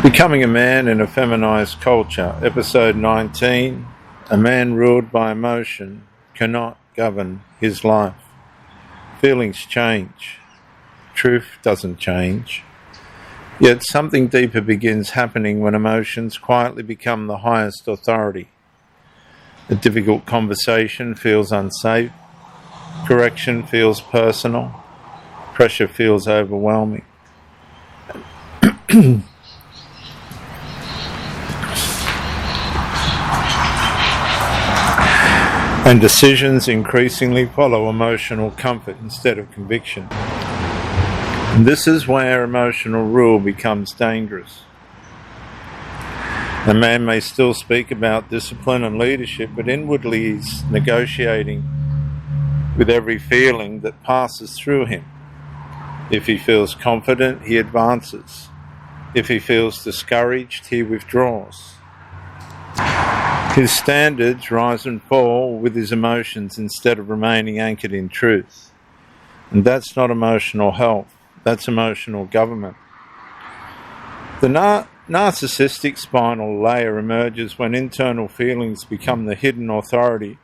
Becoming a Man in a Feminized Culture, Episode 19. A man ruled by emotion cannot govern his life. Feelings change. Truth doesn't change. Yet something deeper begins happening when emotions quietly become the highest authority. A difficult conversation feels unsafe. Correction feels personal. Pressure feels overwhelming. And decisions increasingly follow emotional comfort instead of conviction. And this is where emotional rule becomes dangerous. A man may still speak about discipline and leadership, but inwardly he's negotiating with every feeling that passes through him. If he feels confident, he advances. If he feels discouraged, he withdraws. His standards rise and fall with his emotions instead of remaining anchored in truth. And that's not emotional health, that's emotional government. The narcissistic spinal layer emerges when internal feelings become the hidden authority,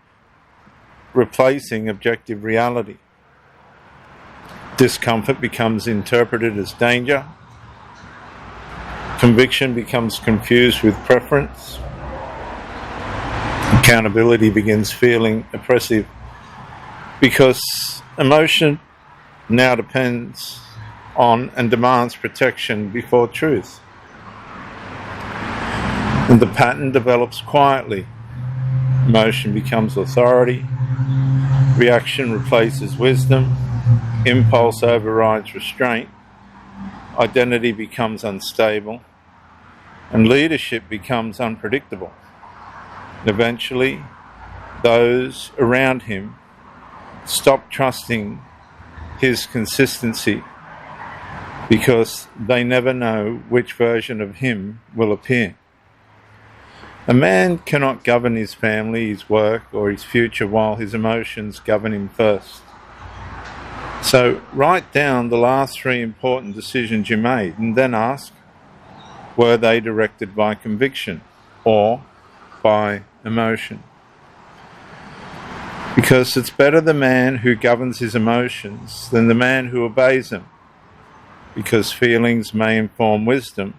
replacing objective reality. Discomfort becomes interpreted as danger. Conviction becomes confused with preference. Accountability begins feeling oppressive because emotion now depends on and demands protection before truth. And the pattern develops quietly. Emotion becomes authority. Reaction replaces wisdom. Impulse overrides restraint. Identity becomes unstable. And leadership becomes unpredictable. Eventually, those around him stop trusting his consistency because they never know which version of him will appear. A man cannot govern his family, his work, or his future while his emotions govern him first. So write down the last 3 important decisions you made and then ask, were they directed by conviction or by emotion? Because it's better the man who governs his emotions than the man who obeys them, because feelings may inform wisdom,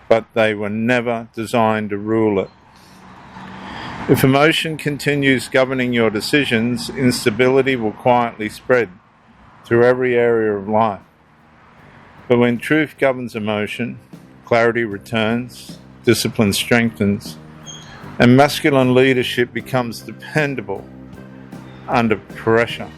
but they were never designed to rule it. If emotion continues governing your decisions, instability will quietly spread through every area of life. But when truth governs emotion, clarity returns, discipline strengthens, and masculine leadership becomes dependable under pressure.